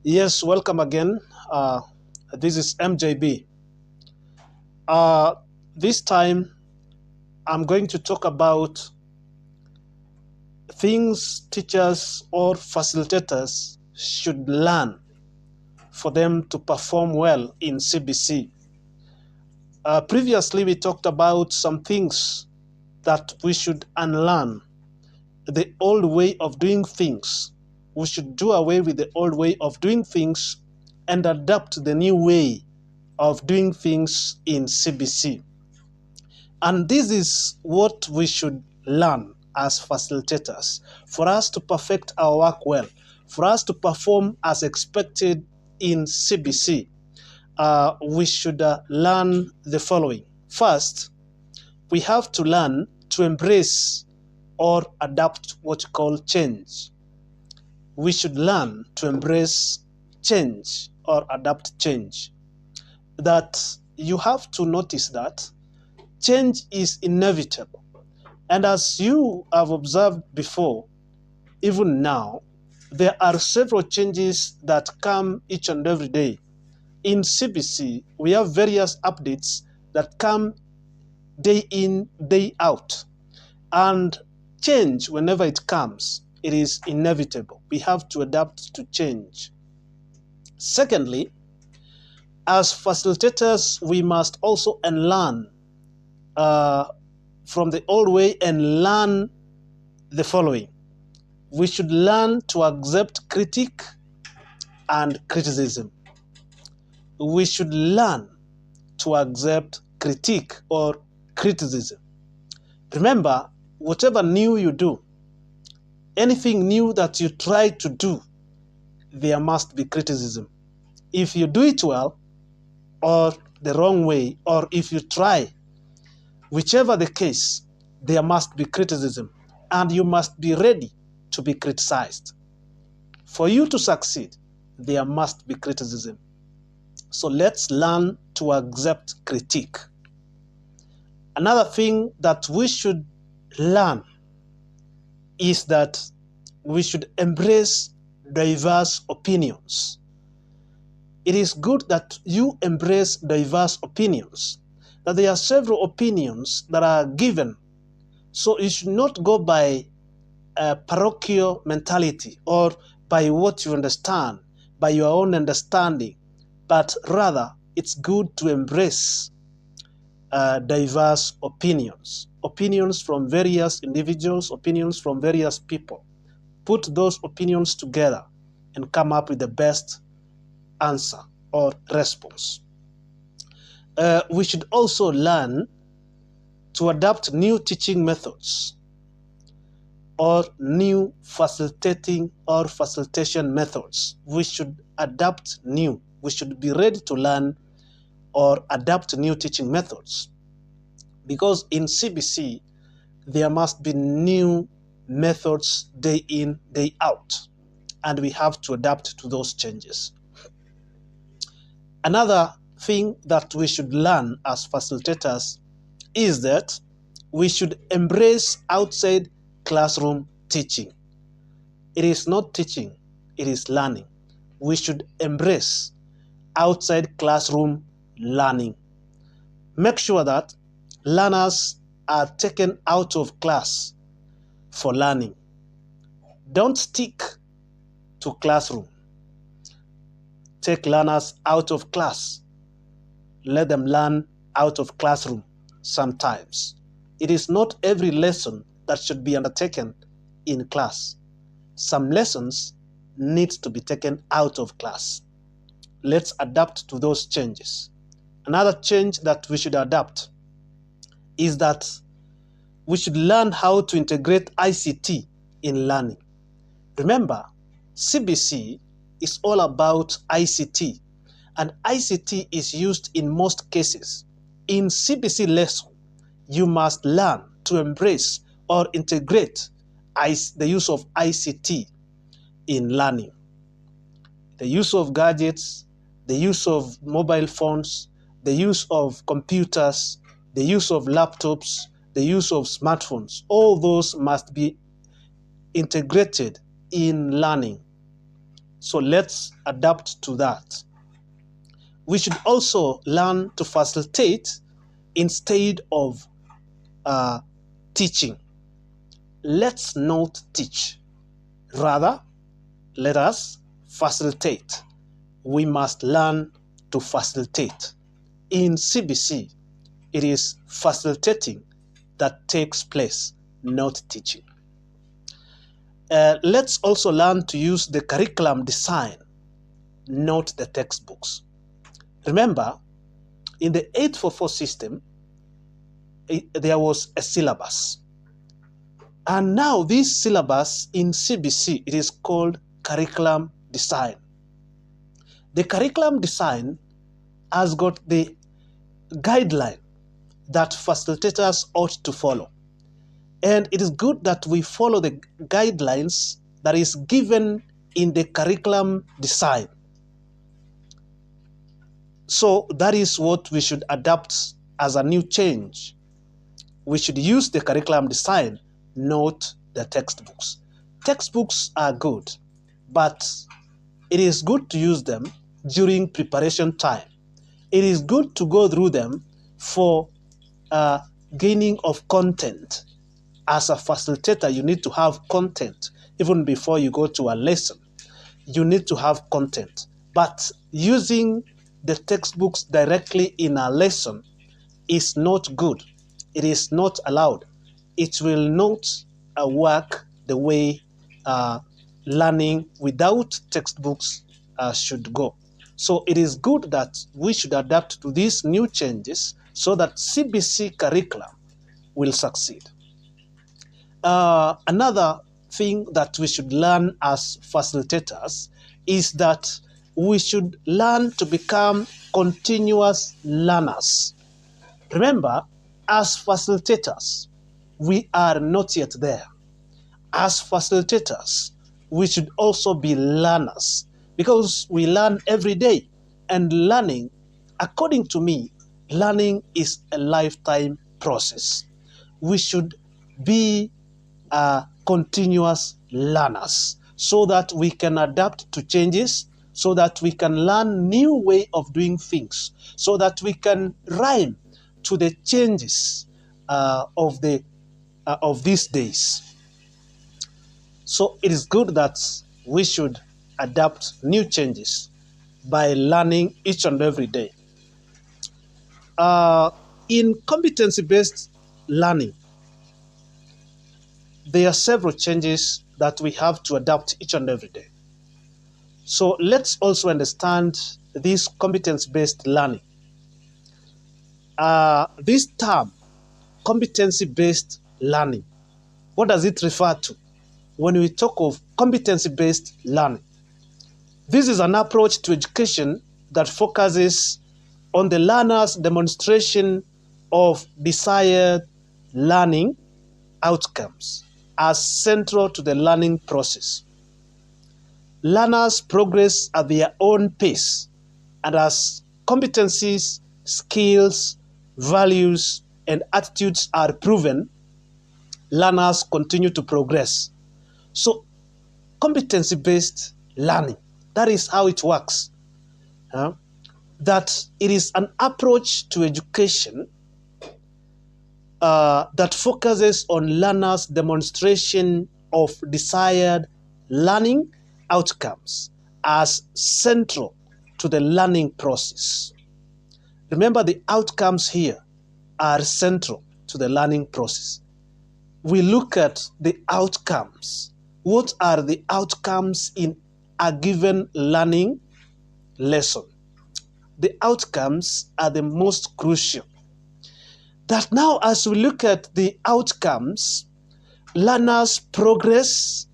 Yes, welcome again. This is MJB. Uh, this time, I'm going to talk about things teachers or facilitators should learn for them to perform well in CBC. Previously, we talked about some things that we should unlearn, the old way of doing things. We should do away with the old way of doing things and adapt the new way of doing things in CBC. And this is what we should learn as facilitators for us to perfect our work well, for us to perform as expected in CBC. We should learn the following. First, we have to learn to embrace or adapt what you call change. We should learn to embrace change or adapt change. That you have to notice that change is inevitable. And as you have observed before, even now, there are several changes that come each and every day. In CBC, we have various updates that come day in, day out. And change, whenever it comes, it is inevitable. We have to adapt to change. Secondly, as facilitators, we must also unlearn from the old way and learn the following. We should learn to accept critique and criticism. We should learn to accept critique or criticism. Remember, whatever new you do, anything new that you try to do, there must be criticism. If you do it well or the wrong way, or if you try, whichever the case, there must be criticism, and you must be ready to be criticized. For you to succeed, there must be criticism. So let's learn to accept critique. Another thing that we should learn is that we should embrace diverse opinions. It is good that you embrace diverse opinions, that there are several opinions that are given. So you should not go by a parochial mentality or by what you understand, by your own understanding, but rather it's good to embrace diverse opinions, opinions from various individuals, opinions from various people. Put those opinions together and come up with the best answer or response. We should also learn to adapt new teaching methods or new facilitating or facilitation methods. We should adapt new. We should be ready to learn or adapt new teaching methods. Because in CBC, there must be new methods day in, day out, and we have to adapt to those changes. Another thing that we should learn as facilitators is that we should embrace outside classroom teaching. It is not teaching, it is learning. We should embrace outside classroom learning. Make sure that learners are taken out of class for learning. Don't stick to classroom. Take learners out of class. Let them learn out of classroom sometimes. It is not every lesson that should be undertaken in class. Some lessons need to be taken out of class. Let's adapt to those changes. Another change that we should adapt is that we should learn how to integrate ICT in learning. Remember, CBC is all about ICT, and ICT is used in most cases. In CBC lesson, you must learn to embrace or integrate the use of ICT in learning. The use of gadgets, the use of mobile phones, the use of computers, the use of laptops, the use of smartphones, all those must be integrated in learning. So let's adapt to that. We should also learn to facilitate instead of teaching. Let's not teach. Rather, let us facilitate. We must learn to facilitate. In CBC, it is facilitating that takes place, not teaching. Let's also learn to use the curriculum design, not the textbooks. Remember, in the 844 system, there was a syllabus. And now this syllabus in CBC, it is called curriculum design. The curriculum design has got the guideline that facilitators ought to follow. And it is good that we follow the guidelines that is given in the curriculum design. So that is what we should adapt as a new change. We should use the curriculum design, not the textbooks. Textbooks are good, but it is good to use them during preparation time. It is good to go through them for gaining of content. As a facilitator, you need to have content. Even before you go to a lesson, you need to have content. But using the textbooks directly in a lesson is not good. It is not allowed. It will not work the way learning without textbooks should go. So it is good that we should adapt to these new changes so that CBC curriculum will succeed. Another thing that we should learn as facilitators is that we should learn to become continuous learners. Remember, as facilitators, we are not yet there. As facilitators, we should also be learners because we learn every day. And learning, according to me, learning is a lifetime process. We should be continuous learners so that we can adapt to changes, so that we can learn new way of doing things, so that we can rhyme to the changes of these days. So it is good that we should adapt new changes by learning each and every day. In competency-based learning, there are several changes that we have to adapt each and every day. So let's also understand this competence-based learning. This term, competency-based learning, what does it refer to when we talk of competency-based learning? This is an approach to education that focuses on the learner's demonstration of desired learning outcomes as central to the learning process. Learners progress at their own pace, and as competencies, skills, values, and attitudes are proven, learners continue to progress. So, competency-based learning, that is how it works. That it is an approach to education that focuses on learners' demonstration of desired learning outcomes as central to the learning process. Remember, the outcomes here are central to the learning process. We look at the outcomes. What are the outcomes in a given learning lesson? The outcomes are the most crucial. That now, as we look at the outcomes, learners progress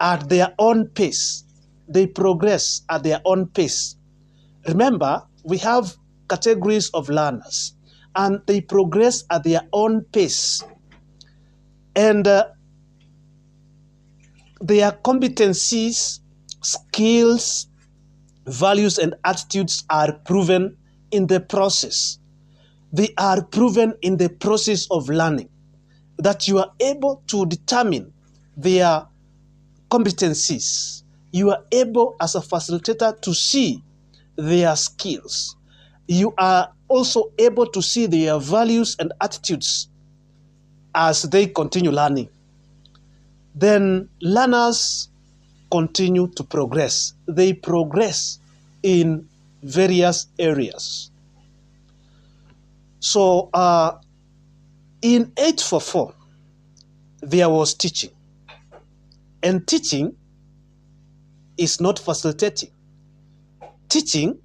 at their own pace. They progress at their own pace. Remember, we have categories of learners, and they progress at their own pace. And their competencies, skills, values, and attitudes are proven in the process. They are proven in the process of learning, that you are able to determine their competencies You are able as a facilitator to see their skills. You are also able to see their values and attitudes as they continue learning. Then learners continue to progress. They progress in various areas. So in 844, there was teaching. And teaching is not facilitating. Teaching,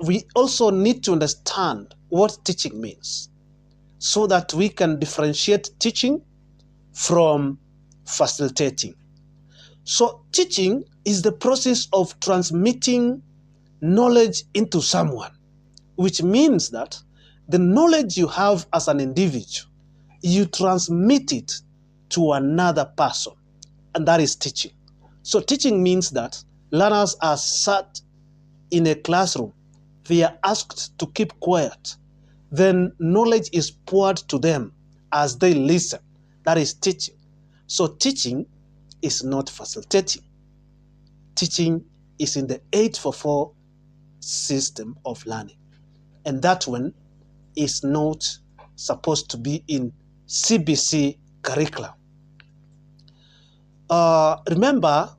we also need to understand what teaching means so that we can differentiate teaching from facilitating. So teaching is the process of transmitting knowledge into someone, which means that the knowledge you have as an individual, you transmit it to another person, and that is teaching. So teaching means that learners are sat in a classroom, they are asked to keep quiet, then knowledge is poured to them as they listen. That is teaching. So teaching is not facilitating. Teaching is in the 844 system of learning. And that one is not supposed to be in CBC curriculum. Remember,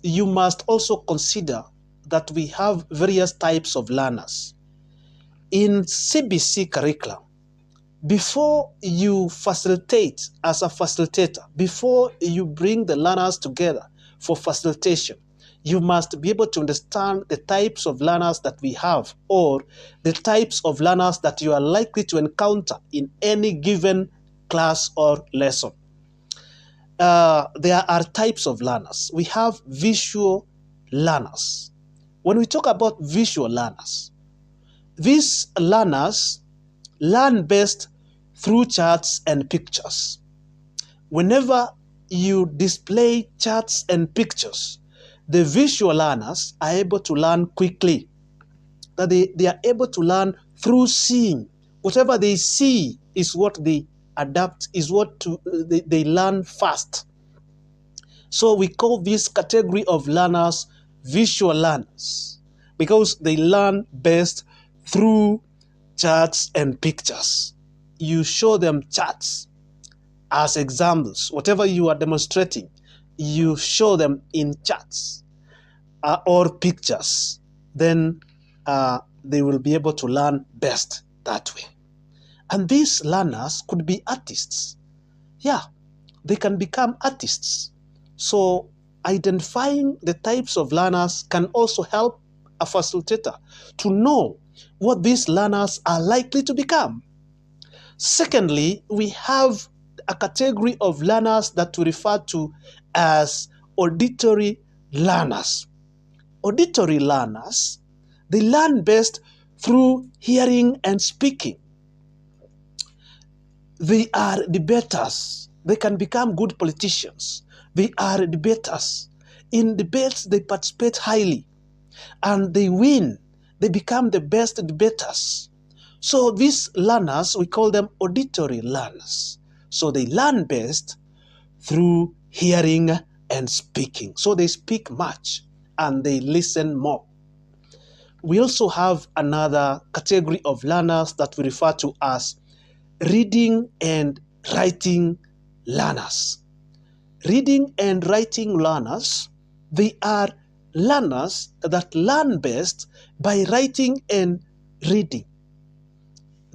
you must also consider that we have various types of learners. In CBC curriculum, before you facilitate as a facilitator, before you bring the learners together for facilitation, you must be able to understand the types of learners that we have, or the types of learners that you are likely to encounter in any given class or lesson. There are types of learners. We have visual learners. When we talk about visual learners, these learners learn best through charts and pictures. Whenever you display charts and pictures, the visual learners are able to learn quickly. That they are able to learn through seeing. Whatever they see is what they adapt, is what they learn fast. So we call this category of learners visual learners because they learn best through charts and pictures. You show them charts as examples. Whatever you are demonstrating, you show them in charts or pictures. Then they will be able to learn best that way. And these learners could be artists. Yeah, they can become artists. So identifying the types of learners can also help a facilitator to know what these learners are likely to become. Secondly, we have a category of learners that we refer to as auditory learners. Auditory learners, they learn best through hearing and speaking. They are debaters. They can become good politicians. They are debaters. In debates, they participate highly and they win. They become the best debaters. So these learners, we call them auditory learners. So they learn best through hearing and speaking. So they speak much and they listen more. We also have another category of learners that we refer to as reading and writing learners. Reading and writing learners, they are learners that learn best by writing and reading.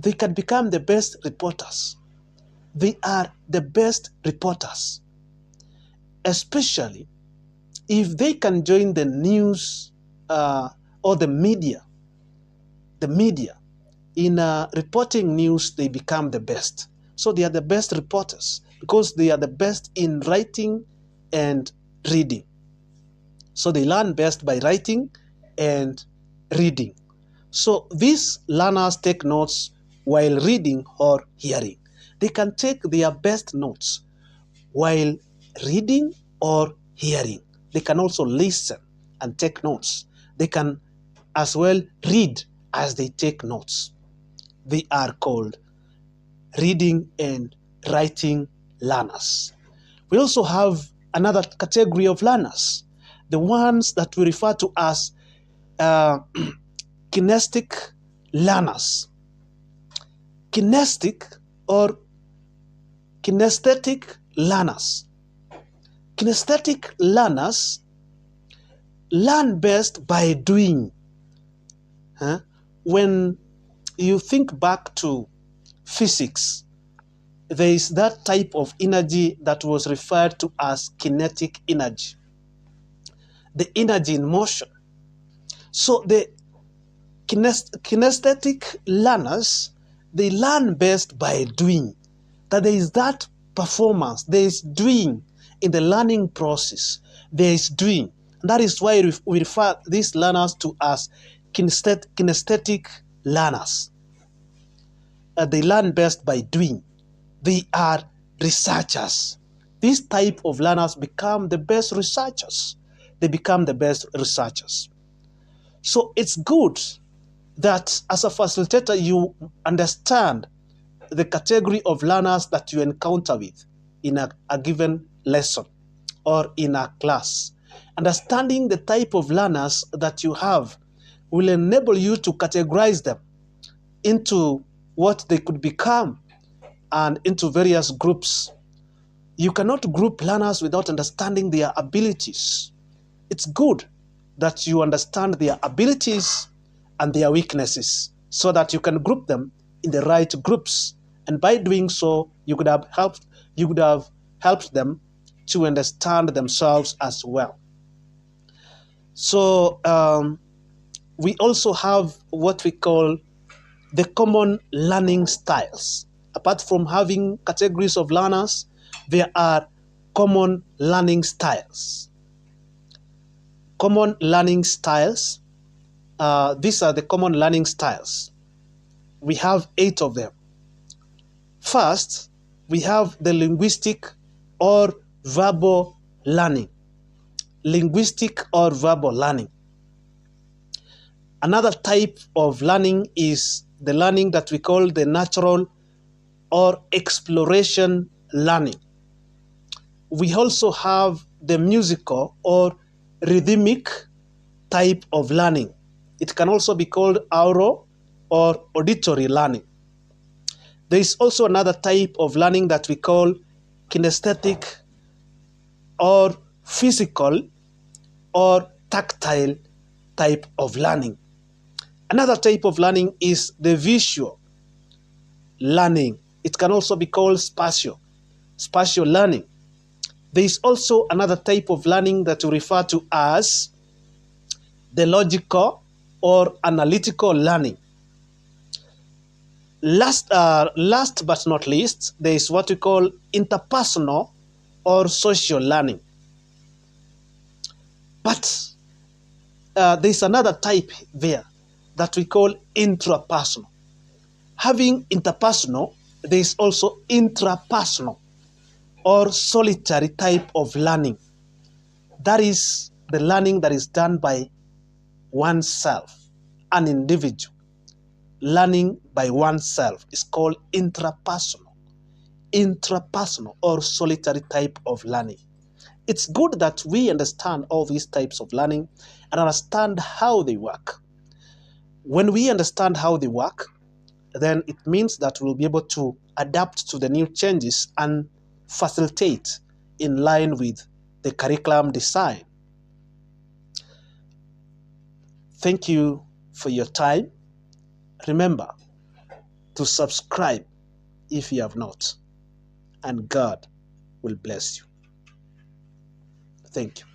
They can become the best reporters. They are the best reporters, especially if they can join the news or the media. The media. In reporting news, they become the best. So they are the best reporters because they are the best in writing and reading. So they learn best by writing and reading. So these learners take notes while reading or hearing. They can take their best notes while reading or hearing. They can also listen and take notes. They can as well read as they take notes. They are called reading and writing learners. We also have another category of learners. the ones that we refer to as kinesthetic learners. Kinesthetic or kinesthetic learners. Kinesthetic learners learn best by doing. When you think back to physics, there is that type of energy that was referred to as kinetic energy, the energy in motion. So the kinesthetic learners, they learn best by doing. That there is that performance, there is doing in the learning process. There is doing. That is why we refer these learners to as kinesthetic learners. They learn best by doing. They are researchers. This type of learners become the best researchers. They become the best researchers. So it's good that as a facilitator, you understand the category of learners that you encounter with in a given lesson or in a class. Understanding the type of learners that you have will enable you to categorize them into what they could become and into various groups. You cannot group learners without understanding their abilities. It's good that you understand their abilities and their weaknesses so that you can group them in the right groups. And by doing so, you could have helped them to understand themselves as well. So we also have what we call the common learning styles. Apart from having categories of learners, there are common learning styles. Common learning styles. These are the common learning styles. We have 8 of them. First, we have the linguistic or verbal learning. Linguistic or verbal learning. Another type of learning is the learning that we call the natural or exploration learning. We also have the musical or rhythmic type of learning. It can also be called oral or auditory learning. There is also another type of learning that we call kinesthetic or physical or tactile type of learning. Another type of learning is the visual learning. It can also be called spatial learning. There is also another type of learning that we refer to as the logical or analytical learning. Last but not least, there is what we call interpersonal or social learning. But there is another type there that we call intrapersonal. Having interpersonal, there is also intrapersonal or solitary type of learning. That is the learning that is done by oneself, an individual. Learning by oneself is called intrapersonal or solitary type of learning. It's good that we understand all these types of learning and understand how they work. When we understand how they work, then it means that we'll be able to adapt to the new changes and facilitate in line with the curriculum design. Thank you for your time. Remember to subscribe if you have not, and God will bless you. Thank you.